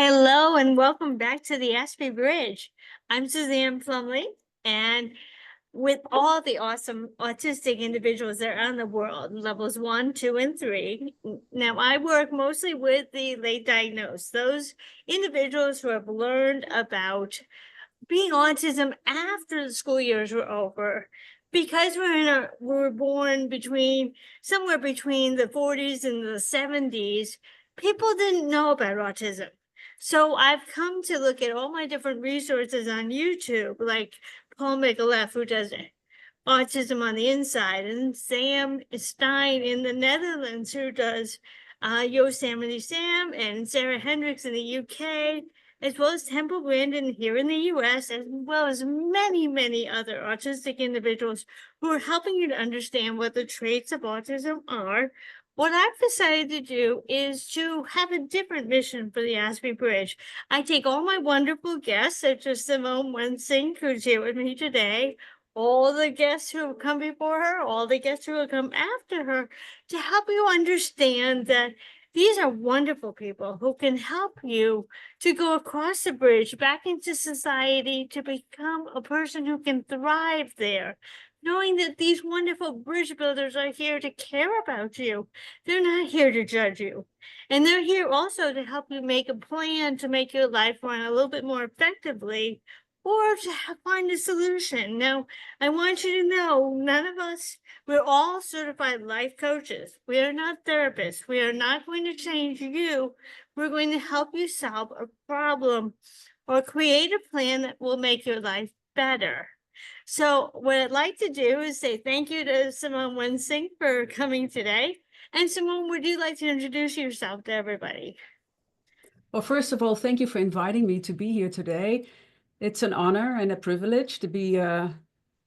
Hello and welcome back to the Aspie Bridge. I'm Suzanne Plumley, and with all the awesome autistic individuals that are in the world, levels 1, 2, and 3. Now, I work mostly with the late diagnosed, those individuals who have learned about being autism after the school years were over. Because we're born somewhere between the 40s and the 70s, people didn't know about autism. So I've come to look at all my different resources on YouTube, like Paul Micallef, who does Autism on the Inside, and Sam Stein in the Netherlands, who does Yosemite Sam, and Sarah Hendricks in the UK, as well as Temple Grandin here in the US, as well as many, many other autistic individuals who are helping you to understand what the traits of autism are. What I've decided to do is to have a different mission for the Aspie Bridge. I take all my wonderful guests, such as Simone Wensink, who's here with me today, all the guests who have come before her, all the guests who will come after her, to help you understand that these are wonderful people who can help you to go across the bridge back into society, to become a person who can thrive there, knowing that these wonderful bridge builders are here to care about you. They're not here to judge you. And they're here also to help you make a plan to make your life run a little bit more effectively, or to find a solution. Now, I want you to know, none of us, we're all certified life coaches. We are not therapists. We are not going to change you. We're going to help you solve a problem or create a plan that will make your life better. So what I'd like to do is say thank you to Simone Wensink for coming today. And Simone, would you like to introduce yourself to everybody? Well, first of all, thank you for inviting me to be here today. It's an honor and a privilege to be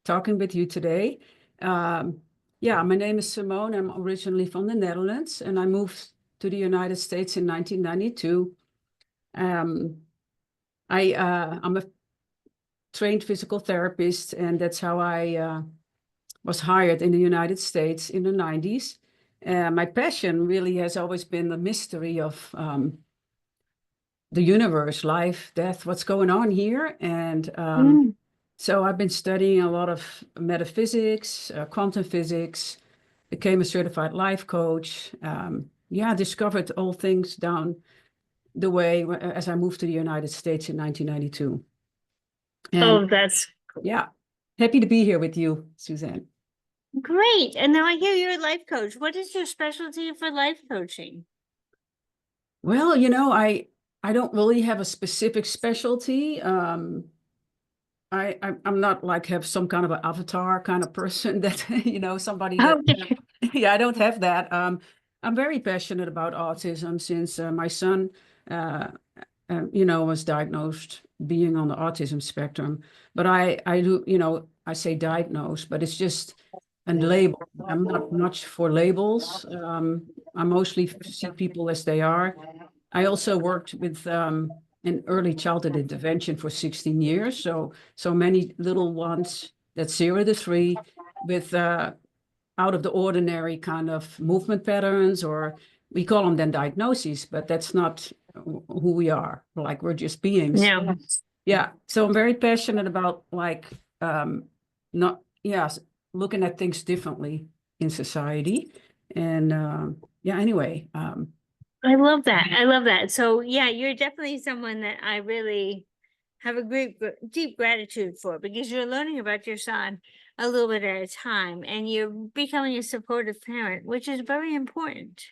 talking with you today. Yeah, my name is Simone. I'm originally from the Netherlands, and I moved to the United States in 1992. I'm a trained physical therapist, and that's how I was hired in the United States in the 90s. My passion really has always been the mystery of the universe, life, death, what's going on here. And so I've been studying a lot of metaphysics, quantum physics, became a certified life coach. Yeah, discovered all things down the way as I moved to the United States in 1992. And That's yeah, happy to be here with you, Suzanne. great. And now I hear you're a life coach. What is your specialty for life coaching? Well, I don't really have a specific specialty. I'm not like have some kind of an avatar kind of person that, somebody that, Okay. yeah, I don't have that. I'm very passionate about autism since my son, was diagnosed being on the autism spectrum. But I do, I say diagnosed, but it's just a label. I'm not much for labels. I mostly see people as they are. I also worked with in early childhood intervention for 16 years. So many little ones that's 0 to 3 with out of the ordinary kind of movement patterns, or we call them then diagnoses, but that's not who we are. Like we're just beings. Yeah. Yeah. So I'm very passionate about not, yeah, looking at things differently in society. And anyway, I love that. I love that. So yeah, you're definitely someone that I really have a great, deep gratitude for, because you're learning about your son a little bit at a time, and you're becoming a supportive parent, which is very important,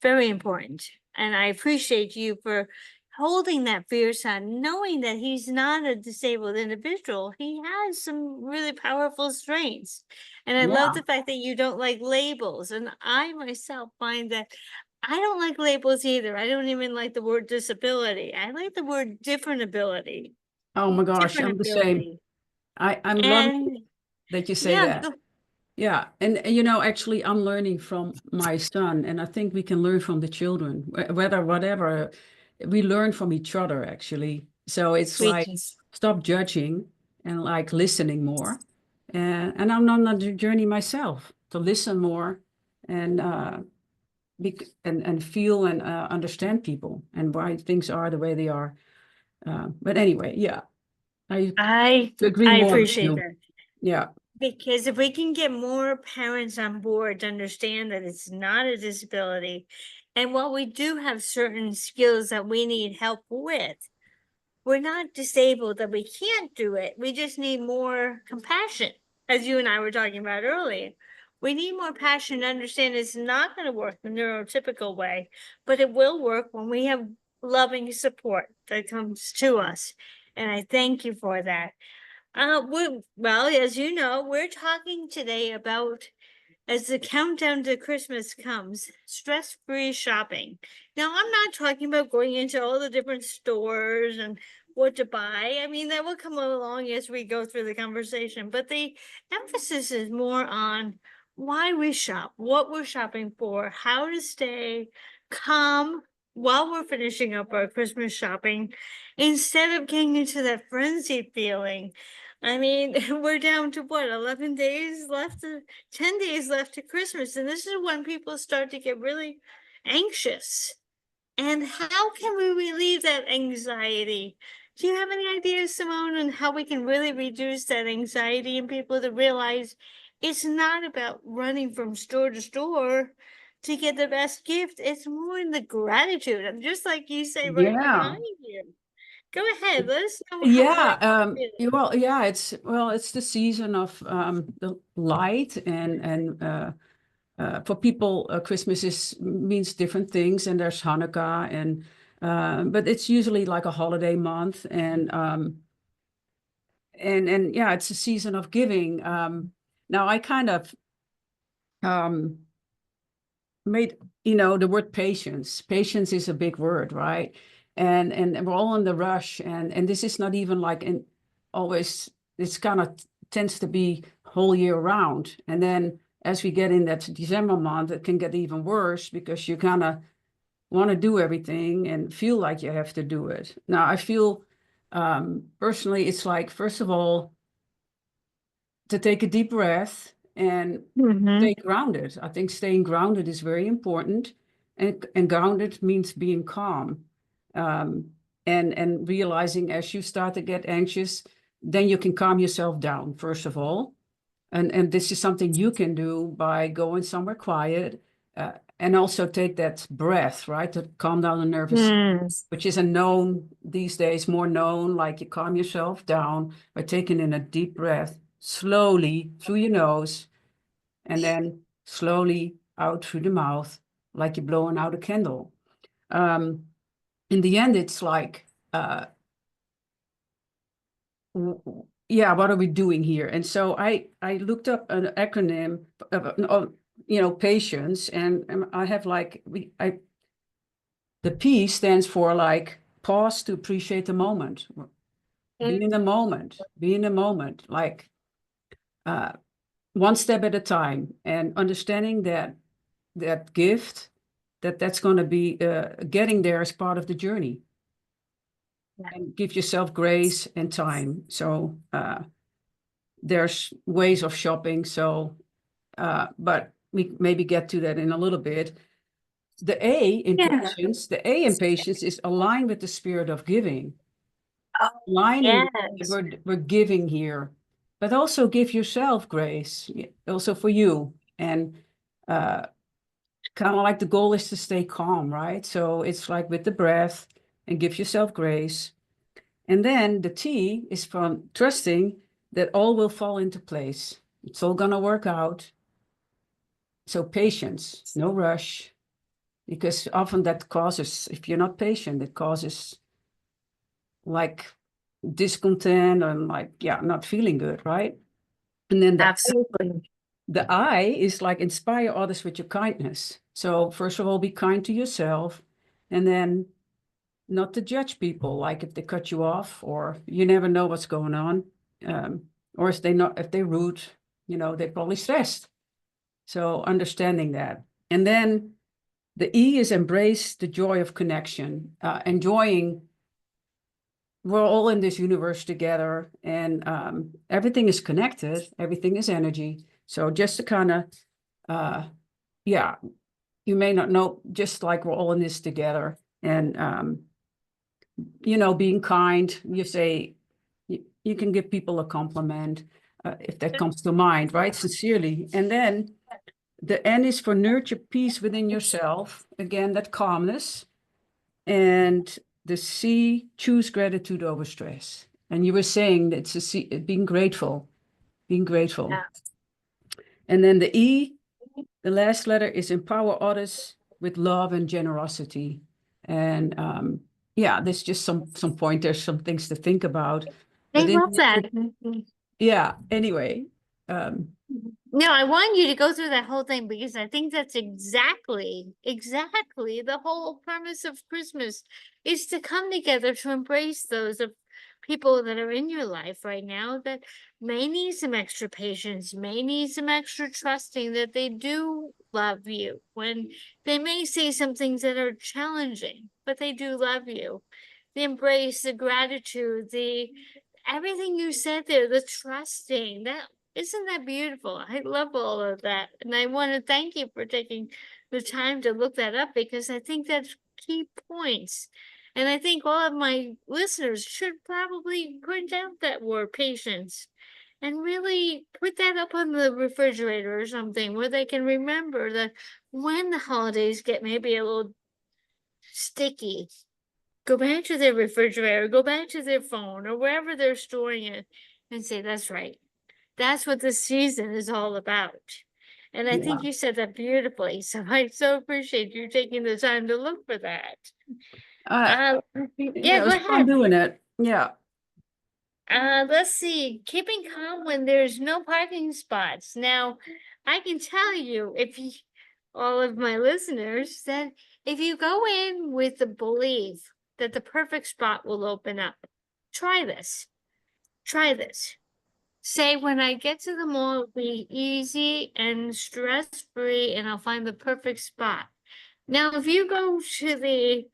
very important. And I appreciate you for holding that for your son, knowing that he's not a disabled individual. He has some really powerful strengths. And I love yeah. the fact that you don't like labels. And I myself find that I don't like labels either. I don't even like the word disability. I like the word different ability. Oh my gosh, Different I'm the same. ability. I'm loving And that you say yeah, that. Yeah, and actually, I'm learning from my son, and I think we can learn from the children, whatever. We learn from each other, actually. So it's like sweetness. stop judging and like listening more. And I'm on the journey myself to listen more and and feel and understand people and why things are the way they are. But anyway, yeah, I agree I more with appreciate you. that. Yeah. Because if we can get more parents on board to understand that it's not a disability, and while we do have certain skills that we need help with, we're not disabled that we can't do it. We just need more compassion, as you and I were talking about earlier. We need more passion to understand it's not going to work the neurotypical way, but it will work when we have loving support that comes to us. And I thank you for that. Well, as you know, we're talking today about as the countdown to Christmas comes, stress-free shopping. Now, I'm not talking about going into all the different stores and what to buy. I mean, that will come along as we go through the conversation, but the emphasis is more on why we shop, what we're shopping for, how to stay calm while we're finishing up our Christmas shopping, instead of getting into that frenzied feeling. I mean, we're down to what, 11 days left, 10 days left to Christmas, and this is when people start to get really anxious. And how can we relieve that anxiety? Do you have any ideas, Simone, on how we can really reduce that anxiety in people to realize it's not about running from store to store to get the best gift? It's more in the gratitude. And just like you say right Yeah. behind you. Go ahead, let us know how Yeah, that is. well, yeah, it's the season of the light and for people, Christmas means different things, and there's Hanukkah, and but it's usually like a holiday month, and yeah, it's a season of giving. Now I kind of um, made, the word patience. Patience is a big word, right? And we're all in the rush, and this is not even like in always. It's kind of tends to be whole year round, and then as we get in that December month, it can get even worse because you kind of want to do everything and feel like you have to do it. Now, I feel personally, it's like, first of all, to take a deep breath and Mm-hmm. stay grounded. I think staying grounded is very important. And grounded means being calm. Um, and realizing as you start to get anxious, then you can calm yourself down, first of all. And this is something you can do by going somewhere quiet, and also take that breath, right, to calm down the nervous, Mm. which is a known these days, more known, like you calm yourself down by taking in a deep breath slowly through your nose and then slowly out through the mouth, like you're blowing out a candle. Um, in the end, it's like, yeah, what are we doing here? And so I looked up an acronym of, patience, and I have like the P stands for like pause to appreciate the moment. Be in the moment, be in the moment, like uh, one step at a time, and understanding that gift, that's going to be getting there as part of the journey, and give yourself grace and time. So there's ways of shopping. So, but we maybe get to that in a little bit. The A in Yeah. patience, the A in patience is aligned with the spirit of giving, Oh, aligning that yes. we're giving here, but also give yourself grace, also for you. And uh, kind of like the goal is to stay calm, right? So it's like with the breath and give yourself grace. And then the T is from trusting that all will fall into place. It's all going to work out. So patience, no rush, because often that causes, if you're not patient, it causes like discontent and like, yeah, not feeling good, right? And then Absolutely. the I is like inspire others with your kindness. So first of all, be kind to yourself, and then not to judge people, like if they cut you off, or you never know what's going on, or if they're rude, they're probably stressed. So understanding that, and then the E is embrace the joy of connection, enjoying. We're all in this universe together, and everything is connected. Everything is energy. So just to kind of, yeah, you may not know, just like we're all in this together. And, being kind, you say, you can give people a compliment if that comes to mind, right? Sincerely. And then the N is for nurture peace within yourself. Again, that calmness. And the C, choose gratitude over stress. And you were saying that it's a C, being grateful, being grateful. Yeah. And then the E, the last letter is empower others with love and generosity. And yeah, there's just some pointers, some things to think about. I But in love that. yeah, anyway. Um, No, I want you to go through that whole thing because I think that's exactly the whole premise of Christmas is to come together to embrace those of people that are in your life right now that may need some extra patience, may need some extra trusting that they do love you when they may say some things that are challenging, but they do love you. The embrace, the gratitude, the everything you said there, the trusting, that isn't that beautiful? I love all of that. And I want to thank you for taking the time to look that up because I think that's key points. And I think all of my listeners should probably print out that word patience and really put that up on the refrigerator or something where they can remember that when the holidays get maybe a little sticky, go back to their refrigerator, go back to their phone or wherever they're storing it and say, that's right. That's what this season is all about. And I yeah. think you said that beautifully. So I so appreciate you taking the time to look for that. Uh, Uh, yeah, yeah, it go was fun ahead. doing it. Yeah. Let's see. Keeping calm when there's no parking spots. Now, I can tell you, if you, all of my listeners, that if you go in with the belief that the perfect spot will open up, try this. Try this. Say when I get to the mall, it'll be easy and stress-free, and I'll find the perfect spot. Now, if you go to the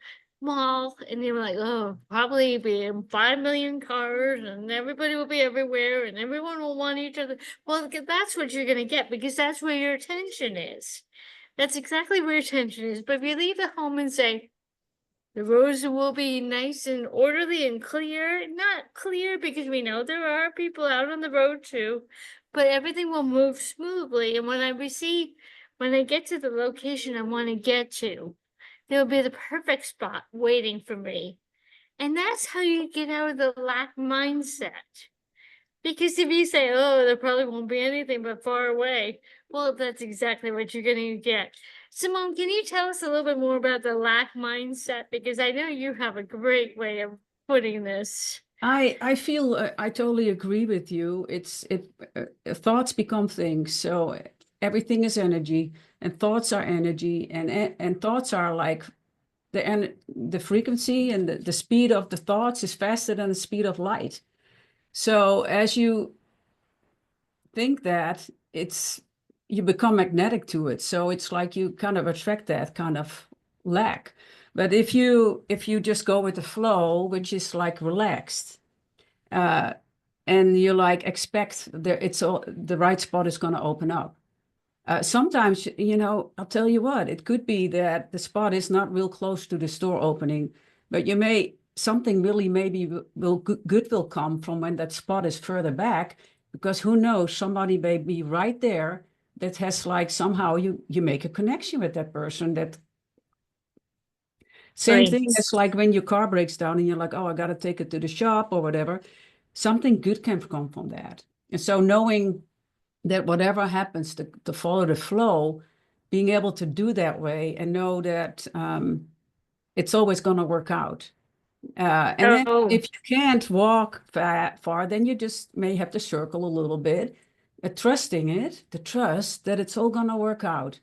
mall and you're like, oh, probably be 5 million cars and everybody will be everywhere and everyone will want each other. Well, that's what you're gonna get because that's where your attention is. That's exactly where your attention is. But if you leave the home and say, the roads will be nice and orderly and clear. Not clear because we know there are people out on the road too, but everything will move smoothly. And when I get to the location I want to get to, there'll be the perfect spot waiting for me. And that's how you get out of the lack mindset. Because if you say, oh, there probably won't be anything but far away, well, that's exactly what you're going to get. Simone, can you tell us a little bit more about the lack mindset? Because I know you have a great way of putting this. I feel I totally agree with you. Thoughts become things. So everything is energy, and thoughts are energy, and thoughts are like the frequency and the speed of the thoughts is faster than the speed of light. So as you think that, you become magnetic to it. So it's like you kind of attract that kind of lack. But if you just go with the flow, which is like relaxed, uh, and you like expect the right spot is going to open up. Sometimes, I'll tell you what, it could be that the spot is not real close to the store opening, but something really maybe good will come from when that spot is further back, because who knows, somebody may be right there that has like somehow you make a connection with that person. That same Right. thing as like when your car breaks down and you're like, oh, I got to take it to the shop or whatever. Something good can come from that. And so knowing that whatever happens to follow the flow, being able to do that way and know that it's always going to work out. And then Oh, if you can't walk far, then you just may have to circle a little bit, trusting it, the trust that it's all going to work out.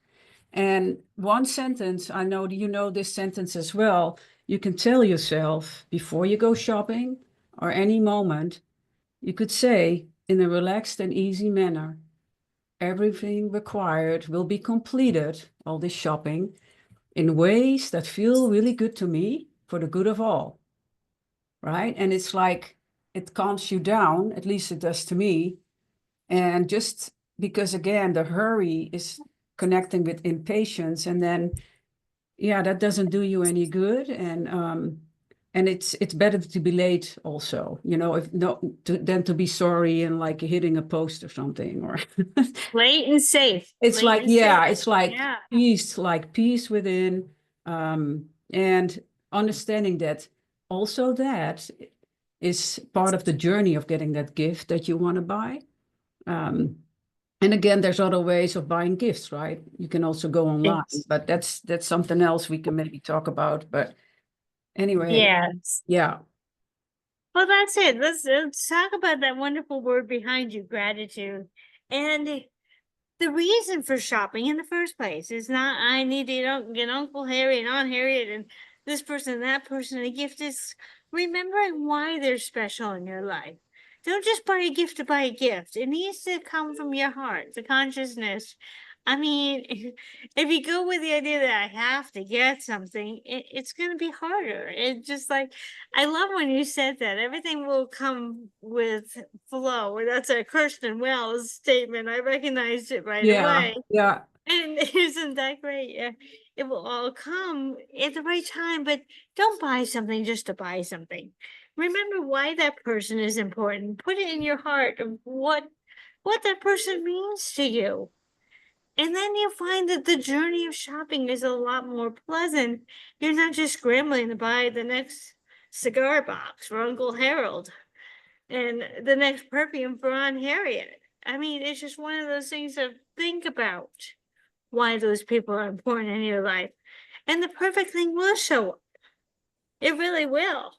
And one sentence, I know you know this sentence as well, you can tell yourself before you go shopping or any moment, you could say in a relaxed and easy manner, everything required will be completed, all this shopping, in ways that feel really good to me for the good of all, right? And it's like it calms you down, at least it does to me. And just because, again, the hurry is connecting with impatience, and then yeah, that doesn't do you any good. And it's better to be late also, you know, if no than to be sorry and like hitting a post or something, or Late and safe. it's Late like, and safe. yeah, it's Yeah. like peace within, and understanding that also that is part of the journey of getting that gift that you want to buy. Um, and again, there's other ways of buying gifts, right? You can also go online, Yes. but that's something else we can maybe talk about. But anyway, Yes. yeah, Well, that's it. Let's talk about that wonderful word behind you, gratitude. And the reason for shopping in the first place is not I need to get Uncle Harry and Aunt Harriet and this person and that person a gift. Is remembering why they're special in your life. Don't just buy a gift to buy a gift. It needs to come from your heart, the consciousness. I mean, if you go with the idea that I have to get something, it's going to be harder. It just like, I love when you said that everything will come with flow. That's a Kirsten Wells statement. I recognized it right yeah, away. yeah, And isn't that great? Yeah. It will all come at the right time, but don't buy something just to buy something. Remember why that person is important. Put it in your heart of what that person means to you. And then you find that the journey of shopping is a lot more pleasant. You're not just scrambling to buy the next cigar box for Uncle Harold and the next perfume for Aunt Harriet. I mean, it's just one of those things to think about why those people are important in your life. And the perfect thing will show up. It really will.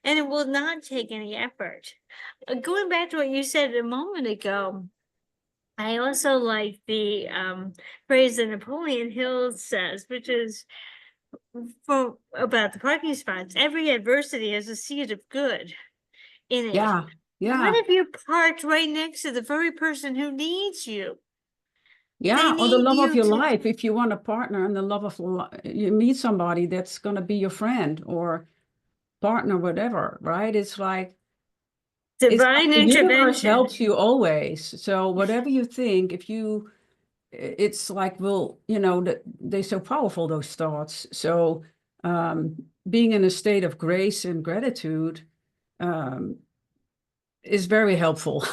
And it will not take any effort. Going back to what you said a moment ago, I also like the phrase that Napoleon Hill says, which is for about the parking spots. Every adversity has a seed of good in it. yeah, What yeah. if you're parked right next to the very person who needs you? They Yeah, or the need love of you your life. If you want a partner and the love of you meet somebody that's going to be your friend or partner, whatever, right? It's like divine the universe intervention. helps you always. So whatever you think, if you, it's like, well, you know, that they're so powerful, those thoughts. So um, being in a state of grace and gratitude um, is very helpful.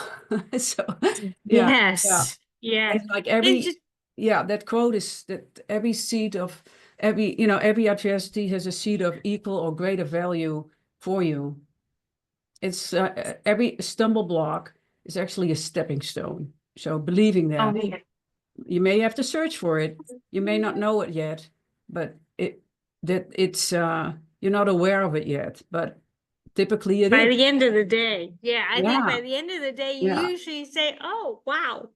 So yeah, yeah. Yes. Yeah. It's like It's just yeah, that quote is that every seed of every, you know, every adversity has a seed of equal or greater value for you. It's every stumble block is actually a stepping stone. So believing that yeah. you may have to search for it, you may not know it yet, but it's you're not aware of it yet, but typically it By is. the end of the day. Yeah, I think Yeah, by the end of the day you yeah, usually say, "Oh, wow.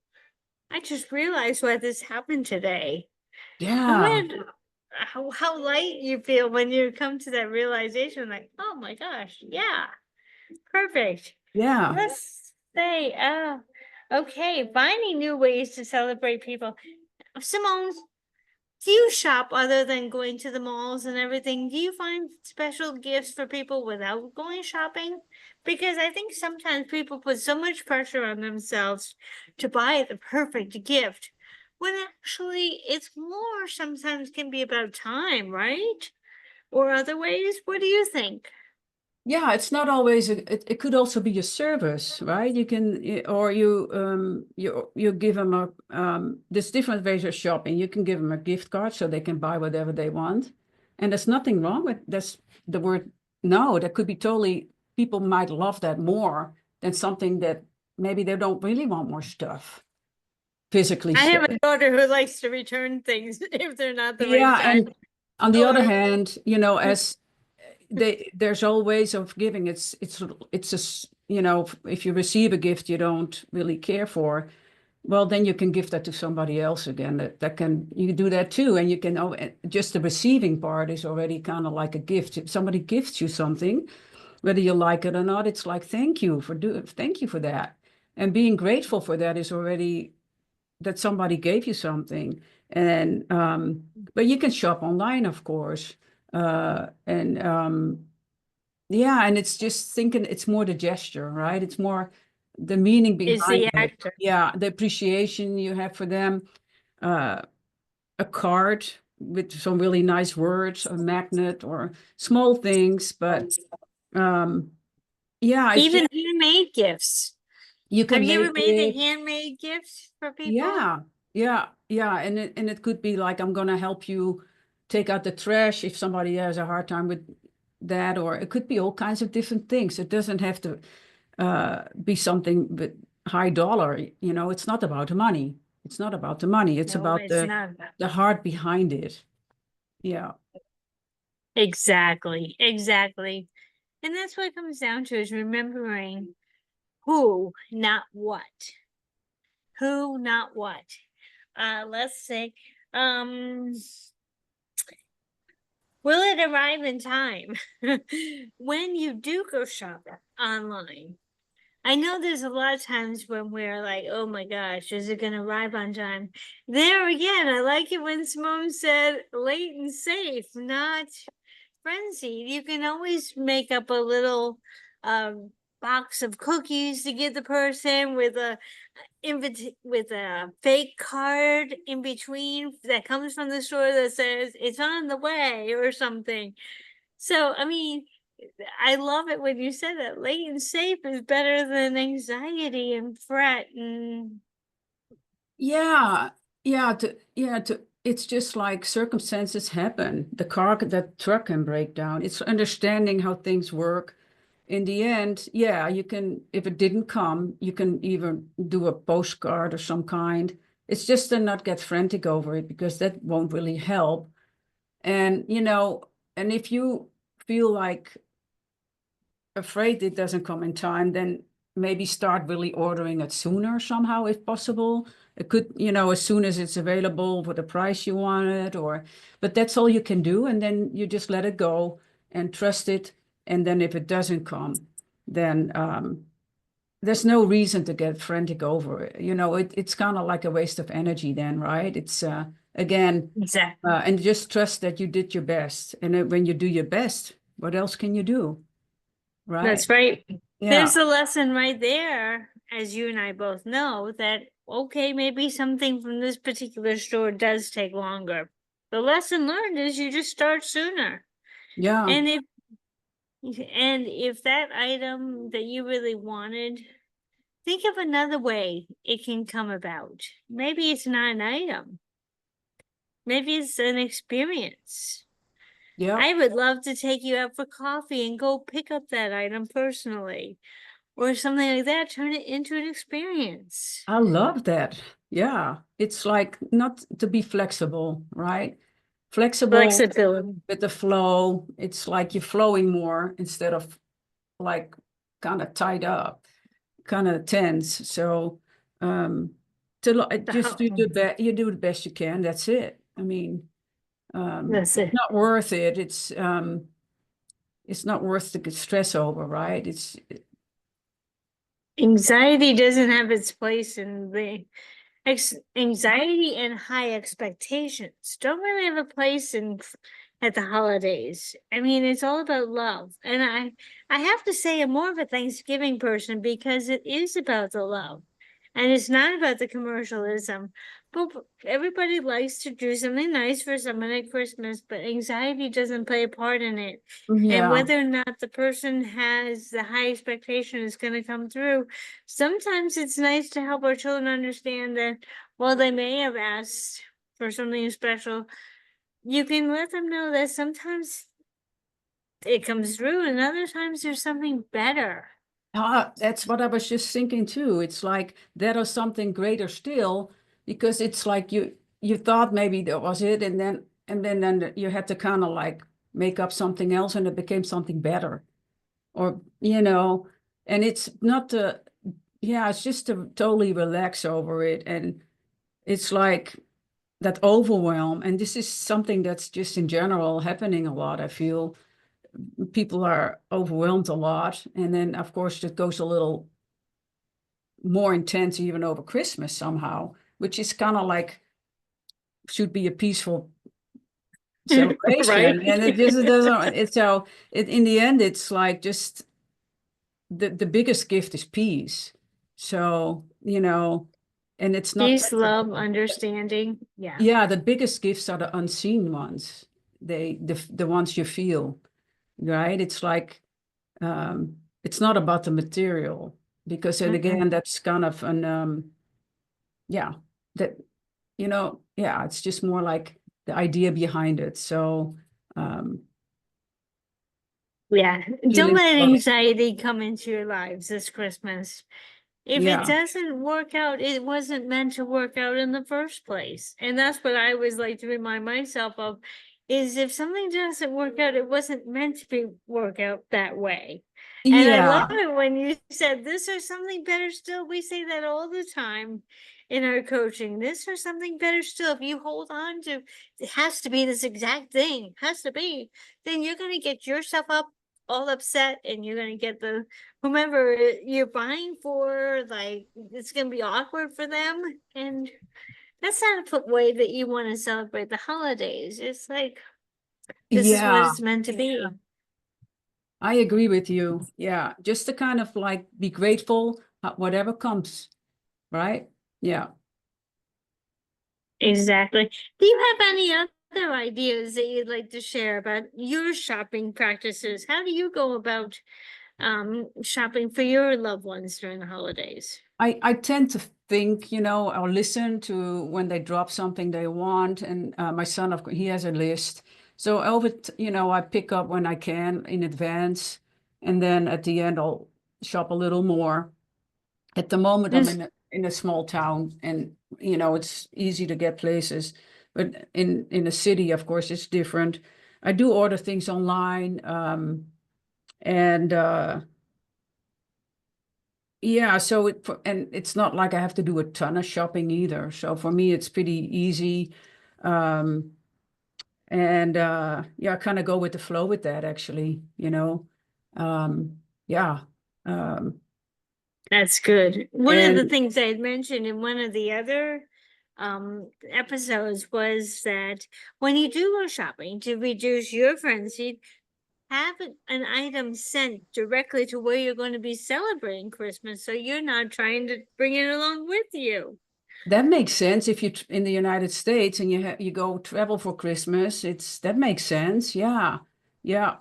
I just realized why this happened today." Go yeah, ahead. How light you feel when you come to that realization, like, oh my gosh, yeah, perfect. yeah. Let's say, okay, finding new ways to celebrate people. Simone, do you shop other than going to the malls and everything? Do you find special gifts for people without going shopping? Because I think sometimes people put so much pressure on themselves to buy the perfect gift when actually it's more sometimes can be about time, right? Or other ways. What do you think? Yeah, it's not always it could also be a service, right? You can or you give them a there's different ways of shopping. You can give them a gift card so they can buy whatever they want. And there's nothing wrong with that's the word no, that could be totally people might love that more than something that maybe they don't really want more stuff, physically I have stuff. a daughter who likes to return things if they're not the right Yeah, size. and on the other Or hand, you know, as there's all ways of giving. It's just, you know, if you receive a gift you don't really care for, well, then you can give that to somebody else again. That can you do that too, and you can just the receiving part is already kind of like a gift. If somebody gifts you something, whether you like it or not, it's like thank you for that, and being grateful for that is already that somebody gave you something. And but you can shop online, of course, and yeah, and it's just thinking it's more the gesture, right? It's more the meaning is behind the it. actor. Yeah, the appreciation you have for them. uh, a card with some really nice words, a magnet, or small things. But um, yeah, it's just Even handmade gifts. you Have can you ever make made a it. handmade gift for people? Yeah, yeah, and it could be like I'm gonna help you take out the trash if somebody has a hard time with that, or it could be all kinds of different things. It doesn't have to be something with high dollar. You know, it's not about the money. It's not about the money. It's No, about it's not. the heart behind it. Yeah, Exactly, exactly. And that's what it comes down to is remembering who, not what. Who, not what. Let's say, um, will it arrive in time when you do go shopping online? I know there's a lot of times when we're like, oh my gosh, is it going to arrive on time? There again, I like it when Simone said late and safe, not frenzied. You can always make up a little um, box of cookies to give the person with a with a fake card in between that comes from the store that says it's on the way or something. So, I mean, I love it when you said that late and safe is better than anxiety and fret and yeah, yeah. It's just like circumstances happen. That truck can break down. It's understanding how things work. In the end, yeah, you can, if it didn't come, you can even do a postcard or some kind. It's just to not get frantic over it because that won't really help. And, and if you feel like afraid it doesn't come in time, then maybe start really ordering it sooner somehow if possible. It could, as soon as it's available for the price you want it, but that's all you can do. And then you just let it go and trust it. And then if it doesn't come, then there's no reason to get frantic over it. It's kind of like a waste of energy then, right? It's again, exactly. and just trust that you did your best. And when you do your best, what else can you do? Right? That's right. Yeah. There's a lesson right there, as you and I both know, that okay, maybe something from this particular store does take longer. The lesson learned is you just start sooner. Yeah. And if that item that you really wanted, think of another way it can come about. Maybe it's not an item. Maybe it's an experience. Yeah. I would love to take you out for coffee and go pick up that item personally or something like that, turn it into an experience. I love that. Yeah. It's like not to be flexible, right? Flexible Flexibility. with the flow. It's like you're flowing more instead of like kind of tied up, kind of tense. So just you do the best you can. That's it. I mean, That's it's it. not worth it. It's not worth to get stress over, right? It's Anxiety doesn't have its place in the anxiety and high expectations don't really have a place in at the holidays. I mean, it's all about love. And I have to say I'm more of a Thanksgiving person because it is about the love. And it's not about the commercialism. But everybody likes to do something nice for someone at Christmas, but anxiety doesn't play a part in it. And yeah. whether or not the person has the high expectation is going to come through, sometimes it's nice to help our children understand that while they may have asked for something special, you can let them know that sometimes it comes through and other times there's something better. That's what I was just thinking too. It's like that or something greater still, because it's like you thought maybe that was it, and then you had to kind of like make up something else, and it became something better, or and it's not to yeah, it's just to totally relax over it, and it's like that overwhelm, and this is something that's just in general happening a lot. I feel people are overwhelmed a lot, and then of course it goes a little more intense even over Christmas somehow, which is kind of like should be a peaceful Right? celebration, and it just doesn't. It's so in the end, it's like just the biggest gift is peace. So And it's not, Peace, love, understanding. Yeah. yeah, the biggest gifts are the unseen ones. The ones you feel, right? It's like, it's not about the material because then Mm-mm. again, that's kind of an, yeah, that, yeah, it's just more like the idea behind it. So, um, Yeah. Don't feeling let love. anxiety come into your lives this Christmas. If it Yeah. doesn't work out, it wasn't meant to work out in the first place. And that's what I always like to remind myself of, is if something doesn't work out, it wasn't meant to be work out that way. And I love Yeah. it when you said this or something better still. We say that all the time in our coaching. This or something better still. If you hold on to it has to be this exact thing, has to be, then you're gonna get yourself up all upset and you're gonna get the whomever you're buying for, like it's gonna be awkward for them. And that's not a way that you want to celebrate the holidays. It's like this is what Yeah. it's meant to be. I agree with you. Yeah. Just to kind of like be grateful, whatever comes, right? Yeah. Exactly. Do you have any other ideas that you'd like to share about your shopping practices? How do you go about shopping for your loved ones during the holidays? I tend to think, or listen to when they drop something they want. And my son, of course, he has a list. So I pick up when I can in advance. And then at the end, I'll shop a little more. At the moment, I'm in a small town and, it's easy to get places. But in a city, of course, it's different. I do order things online. And yeah, and it's not like I have to do a ton of shopping either. So for me, it's pretty easy. Um, and yeah, I kind of go with the flow with that actually. Yeah. Um, That's good. One of the and things I had mentioned in one of the other episodes was that when you do go shopping to reduce your frenzy, have an item sent directly to where you're going to be celebrating Christmas, so you're not trying to bring it along with you. that makes sense if you're in the United States and you go travel for Christmas. That makes sense. Yeah. Yeah.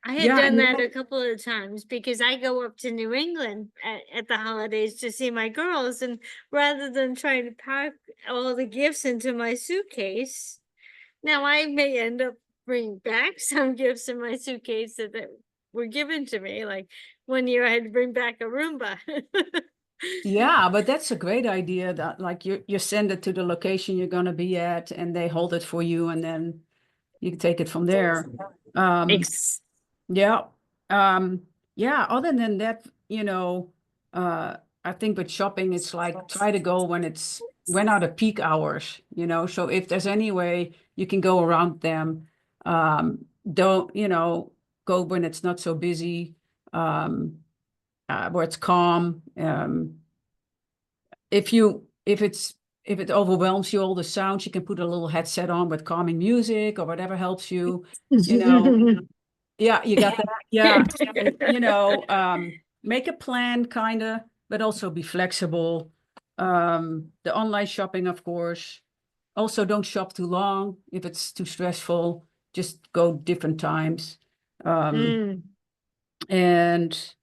I had Yeah. done And that a couple of times because I go up to New England at the holidays to see my girls, and rather than trying to pack all the gifts into my suitcase, now I may end up bringing back some gifts in my suitcase that were given to me. Like one year I had to bring back a Roomba. yeah, but that's a great idea that like you send it to the location you're going to be at and they hold it for you and then you can take it from there. Um, Ex- yeah. Yeah, other than that, I think with shopping, it's like try to go when are the peak hours. So if there's any way you can go around them, don't, go when it's not so busy, where it's calm. If it overwhelms you all the sounds, you can put a little headset on with calming music or whatever helps you, you know. Yeah, you got that. Yeah. And make a plan kind of, but also be flexible. The online shopping, of course. Also don't shop too long if it's too stressful. Just go different times. Um, Mm. and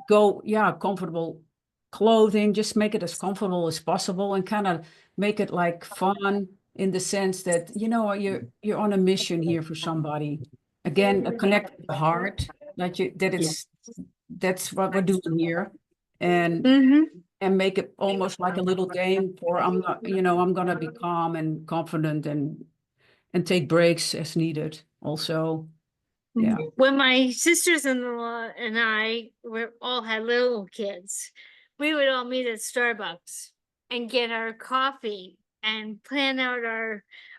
go, yeah, comfortable clothing, just make it as comfortable as possible and kind of make it like fun in the sense that, you're on a mission here for somebody. Again, connect with the heart Yeah. that's what we're doing here. And Mm-hmm. and make it almost like a little game for I'm gonna be calm and confident and take breaks as needed also. Yeah. When my sisters-in-law and I were all had little kids, we would all meet at Starbucks and get our coffee and plan out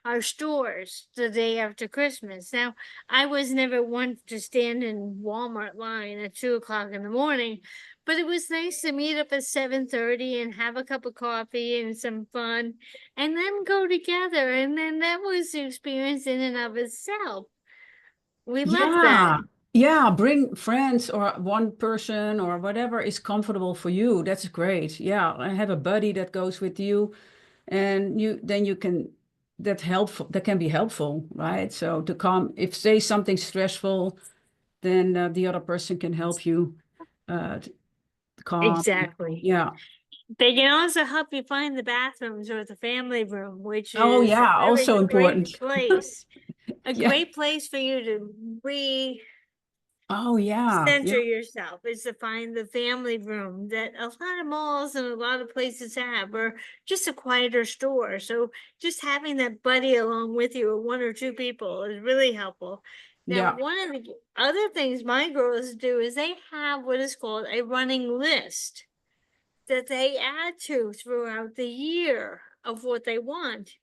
our stores the day after Christmas. Now, I was never one to stand in Walmart line at 2 o'clock in the morning, but it was nice to meet up at 7:30 and have a cup of coffee and some fun, and then go together. And then that was the experience in and of itself. We love Yeah. that. Yeah, bring friends or one person or whatever is comfortable for you. That's great. Yeah, I have a buddy that goes with you, and you can that can be helpful, right? So to calm, if say something stressful, then the other person can help you to calm. Exactly. Yeah. They can also help you find the bathrooms or the family room, which Oh is a yeah, very also great important. place. A Yeah. great place for you to Oh yeah. Yeah. center yourself is to find the family room that a lot of malls and a lot of places have, or just a quieter store. So just having that buddy along with you, or one or two people, is really helpful. Now, Yeah. one of the other things my girls do is they have what is called a running list that they add to throughout the year of what they want.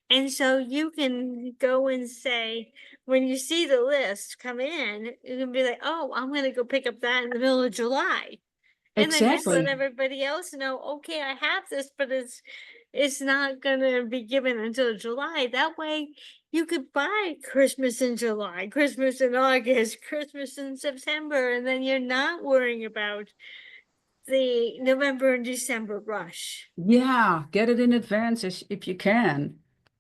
And so you can go and say, when you see the list come in, you can be like, oh, I'm going to go pick up that in the middle of July. And then just let Exactly. everybody else know, okay, I have this, but it's not going to be given until July. That way you could buy Christmas in July, Christmas in August, Christmas in September, and then you're not worrying about the November and December rush. Yeah, get it in advance if you can.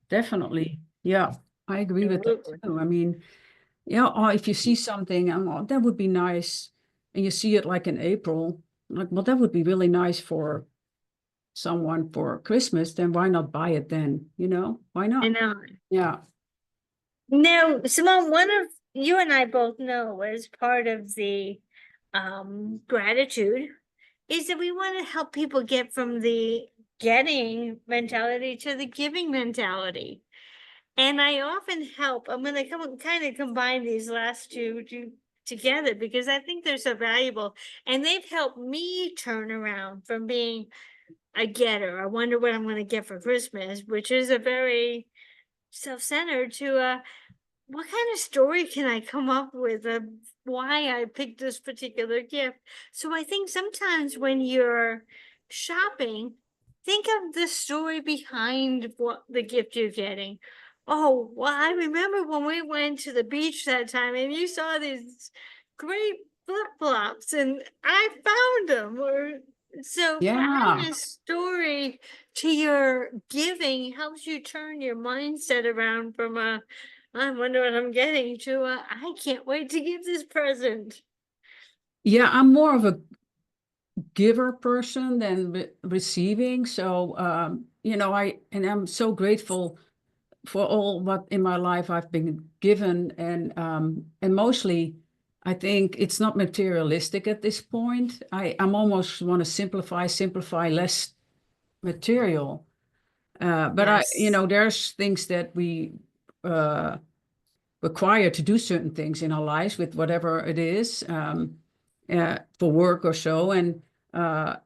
Definitely. Yeah, I agree with that Absolutely. too. I mean, yeah, or if you see something, oh, that would be nice, and you see it like in April, like, well, that would be really nice for someone for Christmas, then why not buy it then? Why I not? know. Yeah. Now, Simone, one of you and I both know as part of the gratitude is that we want to help people get from the getting mentality to the giving mentality. And I often help, I'm going to kind of combine these last two together because I think they're so valuable. And they've helped me turn around from being a getter. I wonder what I'm going to get for Christmas, which is a very self-centered, to what kind of story can I come up with of why I picked this particular gift? So I think sometimes when you're shopping, think of the story behind what the gift you're getting. Oh, well, I remember when we went to the beach that time and you saw these great flip-flops and I found them. Or so adding Yeah. a story to your giving helps you turn your mindset around from a I wonder what I'm getting to. I can't wait to give this present. Yeah, I'm more of a giver person than receiving. So, I'm so grateful for all what in my life I've been given, and mostly I think it's not materialistic at this point. I'm almost want to simplify less material. But Yes. there's things that we uh, required to do certain things in our lives with whatever it is, for work or so, uh,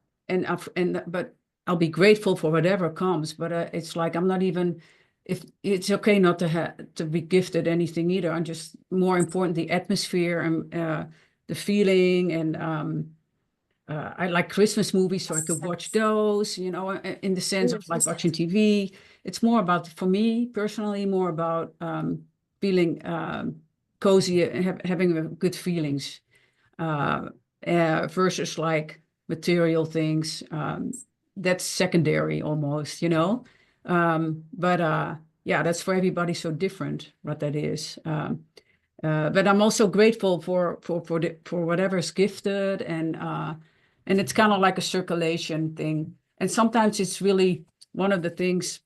but I'll be grateful for whatever comes. But it's like I'm not even if it's okay not to be gifted anything either. I'm just more important the atmosphere and the feeling and I like Christmas movies, so I could watch those, in the sense of like watching TV. It's more about, for me personally, more about feeling cozy and having good feelings uh, versus like material things. That's secondary almost. But yeah, that's for everybody so different what that is. But I'm also grateful for whatever's gifted, and it's kind of like a circulation thing. And sometimes it's really one of the things.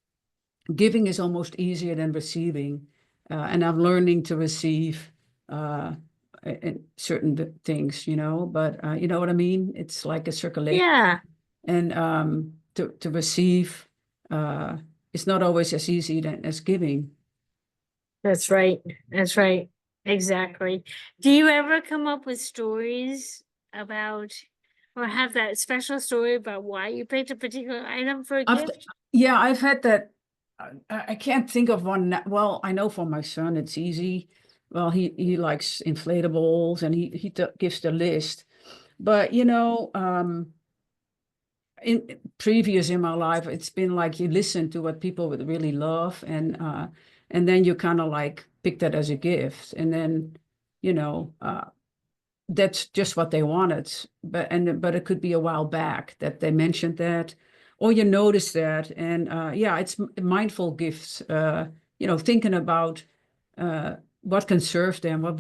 Giving is almost easier than receiving, and I'm learning to receive in certain things, But you know what I mean? It's like a circulation, Yeah, and to receive uh, is not always as easy as giving. that's right. That's right. Exactly. Do you ever come up with stories about, or have that special story about why you picked a particular item for a I've, gift? yeah, I've had that. I can't think of one. Well, I know for my son, it's easy. Well, he likes inflatables, and he gives the list. But in previous in my life, it's been like you listen to what people would really love, and then you kind of like pick that as a gift, and then you know. that's just what they wanted. But it could be a while back that they mentioned that, or you notice that. And yeah, it's mindful gifts. Thinking about what can serve them. What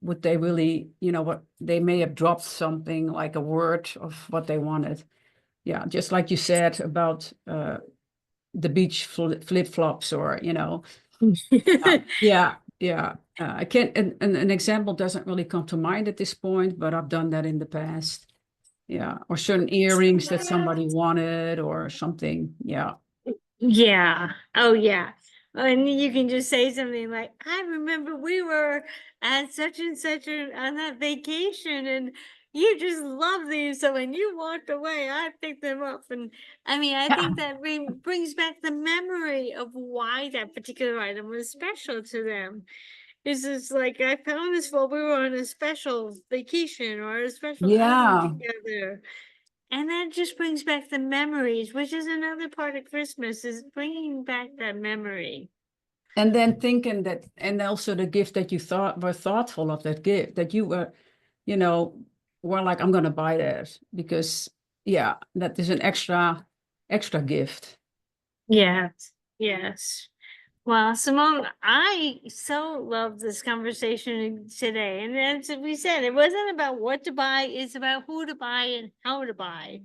would they really, what they may have dropped something like a word of what they wanted. Yeah, just like you said about the beach flip-flops, or yeah, yeah. I can't, an example doesn't really come to mind at this point, but I've done that in the past. Yeah, or certain earrings that somebody wanted or something. Yeah. Yeah. Oh, yeah. And you can just say something like, I remember we were at such and such on that vacation and you just loved these. So when you walked away, I picked them up. And I mean, I Yeah. think that brings back the memory of why that particular item was special to them. It's just like, I found this while we were on a special vacation or a special outing Yeah. together. And that just brings back the memories, which is another part of Christmas, is bringing back that memory. And then thinking that, and also the gift that you thought were thoughtful of that gift, that you were, you know, were like, I'm gonna buy that because yeah, that is an extra gift. Yes, yes. Well, Simone, I so love this conversation today. And as we said, it wasn't about what to buy, it's about who to buy and how to buy,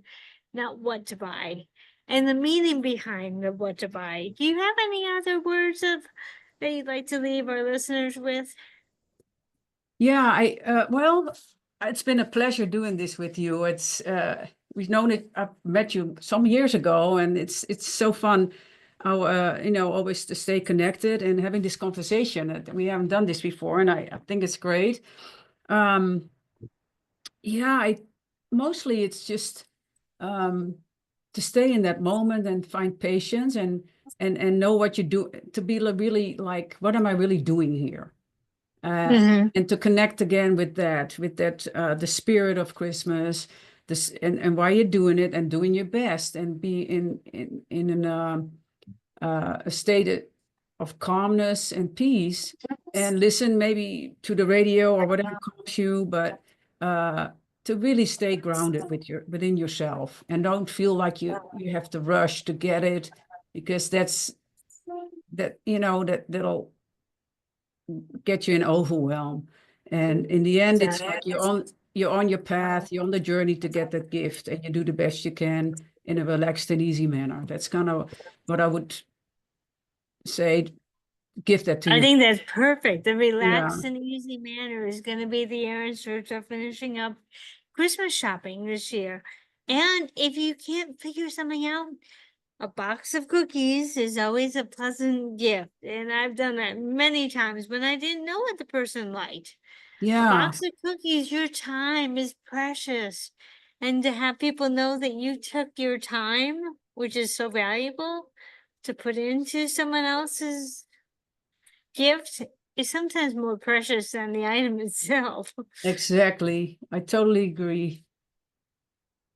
not what to buy. And the meaning behind the what to buy. Do you have any other words of that you'd like to leave our listeners with? Yeah, well, it's been a pleasure doing this with you. We've known it. I met you some years ago, and it's so fun. How always to stay connected and having this conversation. We haven't done this before, and I think it's great. Um, yeah, I mostly it's just um, to stay in that moment and find patience and know what you do, to be really like, what am I really doing here? Mhm. And to connect again with that the spirit of Christmas, this and why you're doing it and doing your best and be in a state of calmness and peace, and listen maybe to the radio or whatever calms you, but uh, to really stay grounded within yourself and don't feel like you have to rush to get it, because that'll get you in overwhelm. And in the end, it's like you're on your path, you're on the journey to get that gift, and you do the best you can in a relaxed and easy manner. That's kind of what I would say. Give that to I you. think that's perfect. The Yeah. relaxed and easy manner is going to be the answer to finishing up Christmas shopping this year. And if you can't figure something out, a box of cookies is always a pleasant gift. And I've done that many times when I didn't know what the person liked. A Yeah, box of cookies, your time is precious. And to have people know that you took your time, which is so valuable, to put into someone else's gift is sometimes more precious than the item itself. exactly. I totally agree.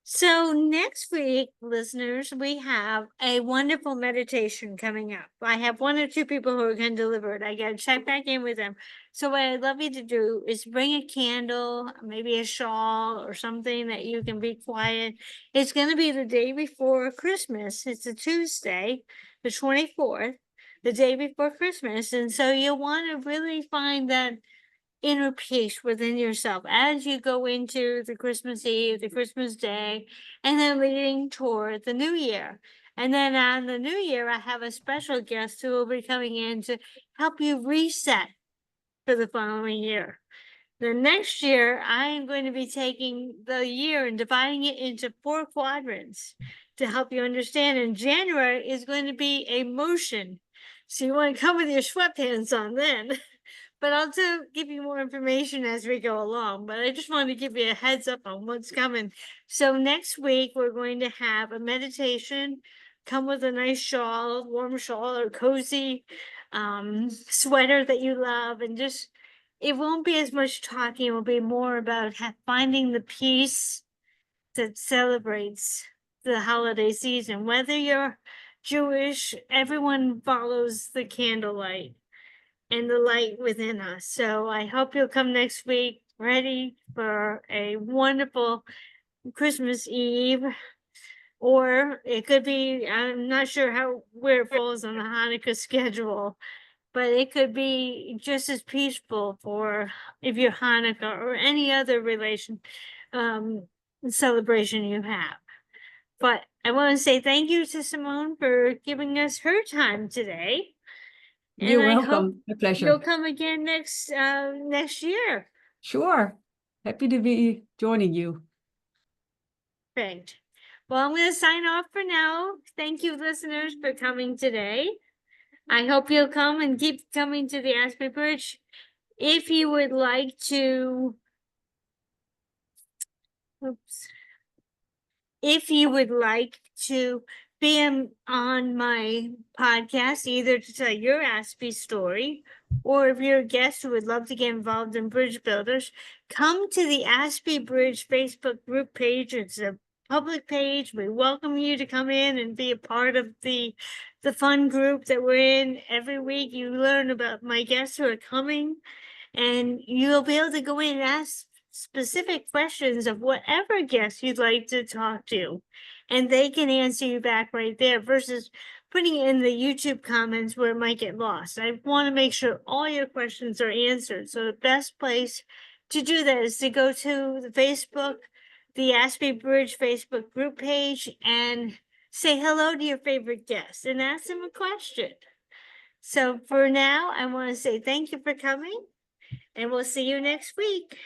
So next week, listeners, we have a wonderful meditation coming up. I have one or two people who are going to deliver it. I got to check back in with them. So what I'd love you to do is bring a candle, maybe a shawl or something that you can be quiet. It's going to be the day before Christmas. It's a Tuesday, the 24th, the day before Christmas. And so you'll want to really find that inner peace within yourself as you go into the Christmas Eve, the Christmas Day, and then leading toward the New Year. And then on the New Year, I have a special guest who will be coming in to help you reset for the following year. The next year, I am going to be taking the year and dividing it into 4 quadrants to help you understand. And January is going to be a motion. So you want to come with your sweatpants on then. But I'll give you more information as we go along. But I just wanted to give you a heads up on what's coming. So next week, we're going to have a meditation. Come with a nice shawl, warm shawl or cozy sweater that you love. And just, it won't be as much talking. It will be more about finding the peace that celebrates the holiday season. Whether you're Jewish, everyone follows the candlelight and the light within us. So I hope you'll come next week. ready for a wonderful Christmas Eve. Or it could be, I'm not sure where it falls on the Hanukkah schedule, but it could be just as peaceful for if you're Hanukkah or any other um, celebration you have. But I want to say thank you to Simone for giving us her time today. And You're I hope welcome. A you'll pleasure. come again next year. Sure. Happy to be joining you. Great. Well, I'm going to sign off for now. Thank you, listeners, for coming today. I hope you'll come and keep coming to the Ashby Bridge. If you would like to, if you would like to be on my podcast, either to tell your Aspie story, or if you're a guest who would love to get involved in Bridge Builders, come to the Aspie Bridge Facebook group page. It's a public page. We welcome you to come in and be a part of the fun group that we're in. Every week you learn about my guests who are coming, and you'll be able to go in and ask specific questions of whatever guest you'd like to talk to, and they can answer you back right there versus putting it in the YouTube comments where it might get lost. I want to make sure all your questions are answered. So the best place to do that is to go to the Facebook, the Aspie Bridge Facebook group page, and say hello to your favorite guest and ask them a question. So for now, I want to say thank you for coming, and we'll see you next week.